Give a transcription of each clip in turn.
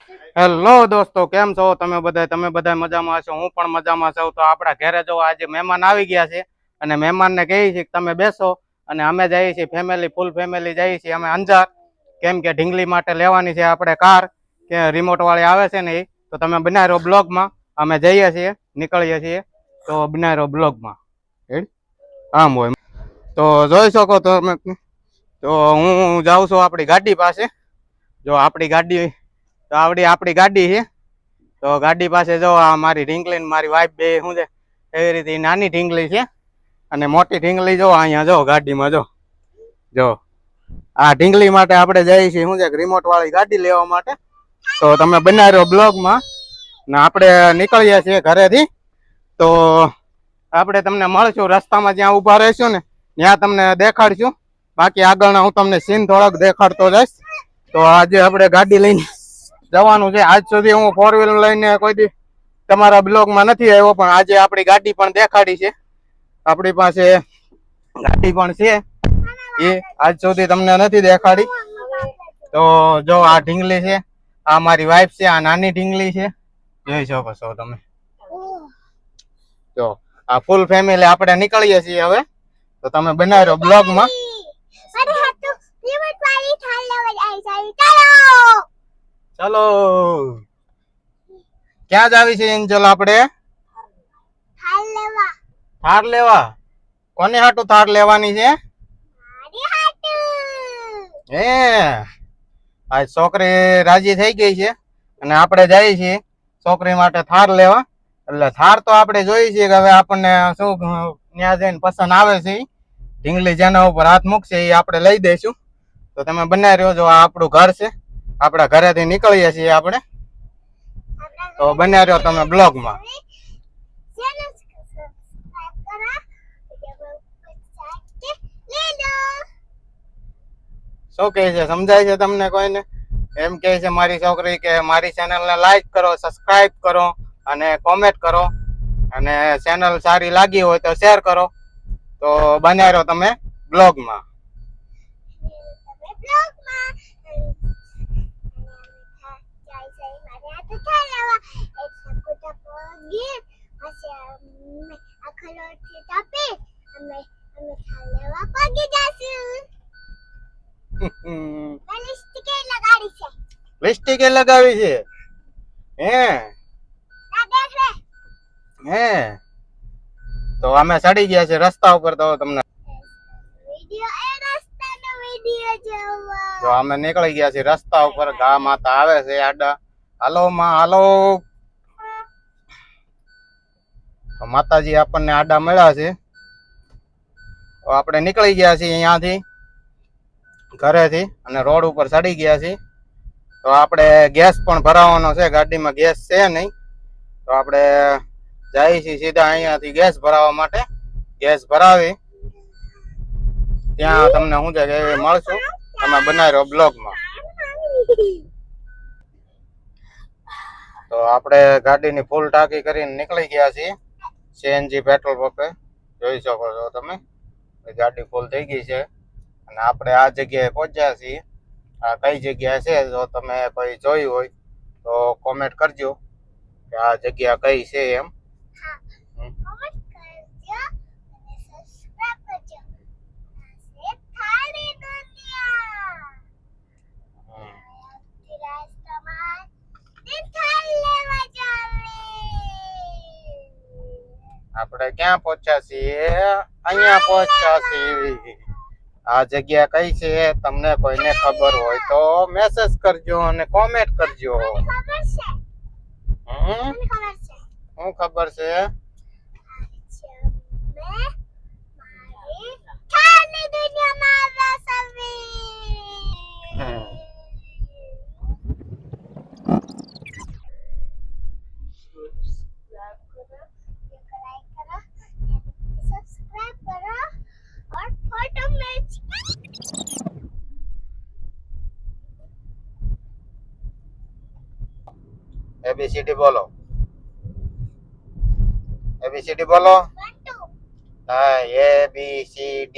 Hello દોસ્તો, કેમ છો તમે બધા મજામાં છો? હું પણ મજામાં છું. તો આપણા ઘરે જો આજે મહેમાન આવી ગયા છે અને મહેમાનને કહીએ છીએ કે તમે બેસો અને અમે જઈએ છીએ ફૂલ ફેમિલી જઈએ છીએ અમે અંજાર, કેમ કે ઢીંગલી માટે લેવાની છે આપણે કાર કે રિમોટ વાળી આવે છે ને એ. તો તમે બનાવી રહો બ્લોગમાં, અમે જઈએ છીએ, નીકળીએ છીએ, તો બનાવી રહો બ્લોગમાં. આમ હોય તો જોઈ શકો તમે. તો હું જાઉં છું આપણી ગાડી પાસે. જો આપણી ગાડી તો આપણી ગાડી છે. તો ગાડી પાસે જો આ મારી ઢીંગલી ને મારી વાઈફ બે શું છે એવી રીતે નાની ઢીંગલી છે અને મોટી ઢીંગલી જો અહીંયા જો ગાડીમાં જો આ ઢીંગલી માટે આપણે જઈએ છીએ શું છે રિમોટ વાળી ગાડી લેવા માટે. તો તમે બનાવી રહ્યો બ્લોગમાં ને આપણે નીકળીએ છીએ ઘરેથી. તો આપણે તમને મળશું રસ્તામાં, જ્યાં ઊભા રહીશું ને ત્યાં તમને દેખાડશું. બાકી આગળના હું તમને સીન થોડોક દેખાડતો જઈશ. તો આજે આપણે ગાડી લઈને જવાનું છે. આજ સુધી હું 4 વ્હીલર લઈને કોઈ દી તમારા બ્લોગમાં નથી આવ્યો, પણ આજે આપણી ગાડી પણ દેખાડી છે. આપણી પાસે ગાડી પણ છે, એ આજ સુધી તમને નથી દેખાડી. તો જો આ ઢીંગલી છે, આ મારી વાઈફ છે, આ નાની ઢીંગલી છે, જોઈ શકો છો તમે. જો આ ફૂલ ફેમિલી આપણે નીકળીએ છીએ હવે. તો તમે બનાવી રહ્યો બ્લોગમાં. ચલો ક્યાં જાવી છે એન્જલ? આપણે થાર લેવા. કોને હાટું થાર લેવાની છે? હે આ છોકરી રાજી થઈ ગઈ છે અને આપણે જઈએ છીએ છોકરી માટે થાર લેવા. એટલે થાર તો આપણે જોઈએ છીએ કે હવે આપણને શું ત્યાં જઈને પસંદ આવે છે. ઢીંગલી જેના ઉપર હાથ મૂકશે એ આપણે લઈ દઈશું. તો તમે બનાવી રહ્યો છો, આ આપણું ઘર છે. આપણા ઘરેથી નીકળીએ છીએ આપણે. તો બનાવી રહ્યો તમે બ્લોગમાં. શું કહે છે, સમજાય છે તમને કોઈને? એમ કહે છે મારી છોકરી કે મારી ચેનલને લાઈક કરો, સબસ્ક્રાઇબ કરો અને કોમેન્ટ કરો, અને ચેનલ સારી લાગી હોય તો શેર કરો. તો બનાવી રહ્યો તમે બ્લોગમાં. લિપસ્ટિક લગાવી છે હે? તો અમે ચડી ગયા છે રસ્તા ઉપર. તો તમને જો અમે નીકળી ગયા છીએ રસ્તા ઉપર. ગા માતા આવે છે આડા. હાલો માં હાલો. તો માતાજી આપણને આડા મળ્યા છે. તો આપણે નીકળી ગયા છીએ અહીંયાથી ઘરેથી અને રોડ ઉપર ચડી ગયા છીએ. તો આપણે ગેસ પણ ભરાવાનો છે, ગાડીમાં ગેસ છે નહીં. તો આપણે જઈએ છીએ સીધા અહીંયાથી ગેસ ભરાવા માટે. ગેસ ભરાવી ત્યાં તમને શું છે કે મળશું. તમે બનાવી રહ્યો બ્લોગમાં. તો આપણે ગાડીની ફૂલ ટાંકી કરીને નીકળી ગયા છીએ સીએનજી પેટ્રોલ પંપે. જોઈ શકો છો તમે, ગાડી ફૂલ થઈ ગઈ છે અને આપણે આ જગ્યાએ પહોંચ્યા છીએ. આ કઈ જગ્યા છે, જો તમે કોઈ જોઈ હોય તો કોમેન્ટ કરજો કે આ જગ્યા કઈ છે એમ. આપણે ક્યાં પહોંચ્યા છીએ? અહીંયા પહોંચ્યા છીએ. આ જગ્યા કઈ છે તમને કોઈને ખબર હોય તો મેસેજ કરજો અને કોમેન્ટ કરજો. શું ખબર છે? ABCD બોલો. ABCD બોલો. હા, ABCD.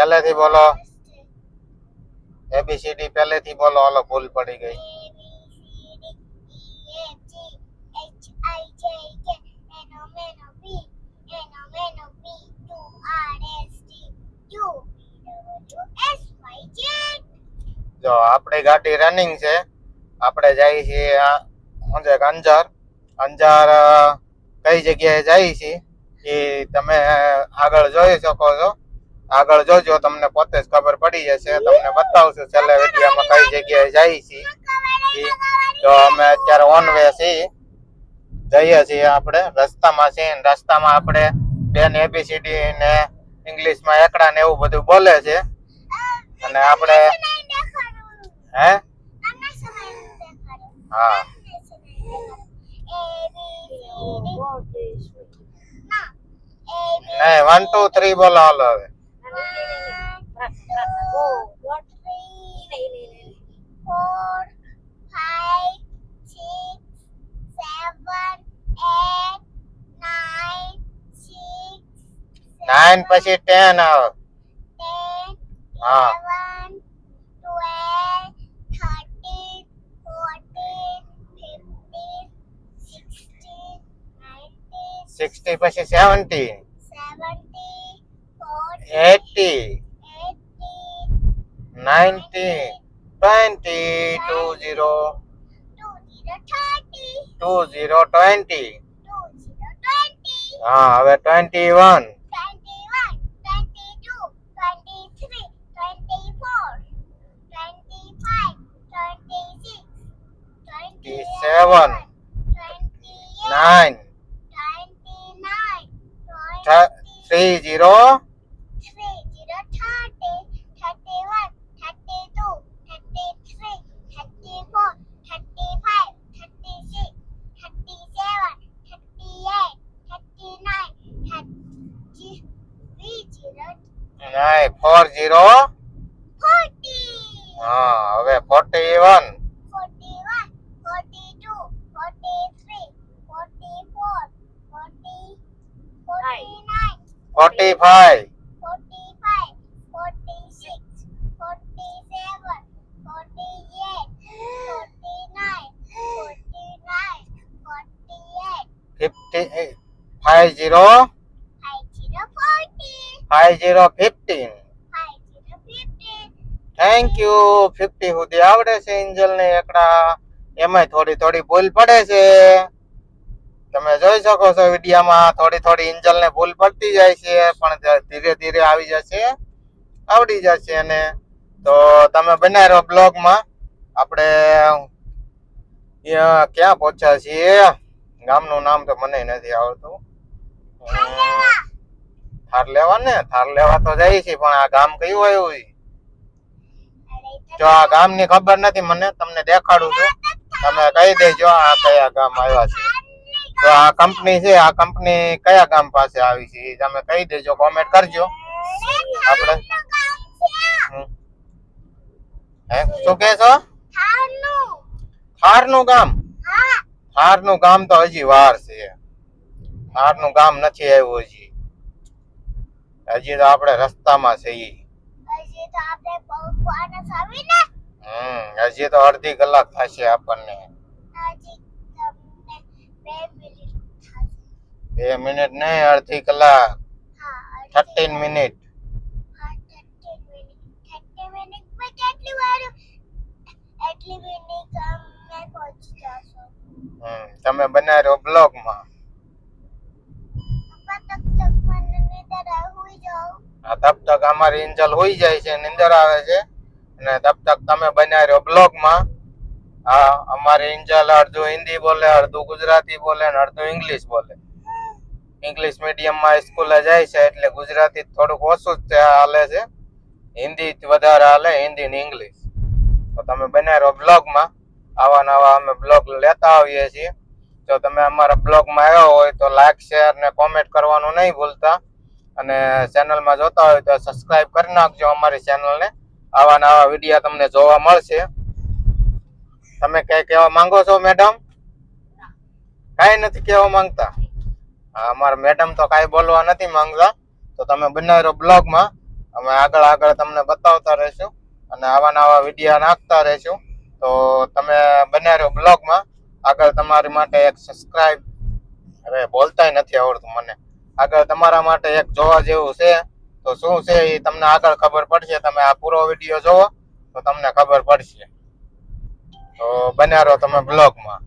પહેલેથી બોલો એબીસીડી પહેલેથી બોલો. હાલો ભૂલ પડી ગઈ. જો આપણી ગાડી રનિંગ છે. આપણે જઈએ છીએ અંજાર. અંજાર કઈ જગ્યાએ જઈએ છીએ એ તમે આગળ જોઈ શકો છો. આગળ જોજો, તમને પોતે જ ખબર પડી જશે. તમને બતાવશું છેલ્લે વિડીયોમાં કઈ જગ્યાએ જઈએ છીએ. તો અમે અત્યારે ઓન વે છીએ, જઈએ છીએ. આપણે રસ્તામાં છીએ. રસ્તામાં આપણે બેન એબીસીડી ને ઇંગ્લિશમાં એકડા ને એવું બધું બોલે છે. અને આપણે હે હા નહીં 1 2 3 બોલો. હાલો હવે 9 પછી 10 આવે. હા 60 પછી 70 80 90 20 20 હા હવે 21 7 9 30 નહીં 40 હા હવે 41 45 50 50 15 થેન્ક યુ. 50 સુધી આવડે છે એન્જલ ને એકડા. એમાંય થોડી થોડી ભૂલ પડે છે. તમે જોઈ શકો છો વિડીયોમાં થોડી થોડી એન્જલ ને ભૂલ પડતી જાય છે, પણ ધીરે ધીરે આવી જશે, આવડી જશે. અને તો તમે બના રહો બ્લોગમાં. આપણે ક્યાં પહોંચ્યા છીએ? ગામનું નામ તો મને નથી આવડતું. થાર લેવા ને, થાર લેવા તો જાય છે, પણ આ ગામ કયું આવ્યું? જો આ ગામ ની ખબર નથી મને, તમને દેખાડું છું. તમે કહી દેજો આ કયા ગામ આવ્યા છે. તો આ કંપની છે, આ કંપની કયા ગામ પાસે આવી છે તમે કહી દેજો, કોમેન્ટ કરજો. આપણે હે શું કે છો? થારનું ગામ? થારનું ગામ તો હજી વાર છે. થારનું ગામ નથી આવ્યું હજી. હજી તો આપણે રસ્તામાં છીએ. હજી તો અડધી કલાક થશે આપણને. 2 મિનિટ નહીં, અડધી કલાક. 13 મિનિટ. તમે બનાવ્યો બ્લોગમાં. તબ તક અમારી એન્જલ હોઈ જાય છે, નિંદર આવે છે. અને તબ તક તમે બનાવ્યો બ્લોગમાં. હા અમારી એન્જલ અડધું હિન્દી બોલે, અડધું ગુજરાતી બોલે, અડધું ઇંગ્લિશ બોલે. ઇંગ્લિશ મીડિયમમાં સ્કૂલે જાય છે એટલે ગુજરાતી થોડુંક ઓછું જ હાલે છે. હિન્દી વધારે હાલે, હિન્દી ને ઇંગ્લિશ. તો તમે બનાવ્યો બ્લોગમાં. આવા નવા અમે બ્લોગ લેતા આવીએ છીએ. જો તમે અમારા બ્લોગમાં આવ્યા હોય તો લાઈક, શેર ને કોમેન્ટ કરવાનું નહીં ભૂલતા. અને ચેનલમાં જોતા હોય તો સબસ્ક્રાઇબ કરી નાખજો અમારી ચેનલને. આવા નવા વિડીયો તમને જોવા મળશે. તમે કઈ કહેવા માંગો છો મેડમ? કઈ નથી કહેવા માંગતા? અમારા મેડમ તો કઈ બોલવા નથી માંગતા. તો તમે બનાવેલો બ્લોગમાં અમે આગળ આગળ તમને બતાવતા રહીશું અને આવા નવા વિડીયો નાખતા રહીશું. તો તમે બન્યા રહો બ્લોગમાં. આગળ તમારી માટે એક સબસ્ક્રાઇબ, અરે બોલતાય નથી આવડતું મને. આગળ તમારા માટે એક જોવા જેવું છે. તો શું છે એ તમને આગળ ખબર પડશે. તમે આ પૂરો વિડીયો જોવો તો તમને ખબર પડશે. તો બન્યા રહો તમે બ્લોગમાં.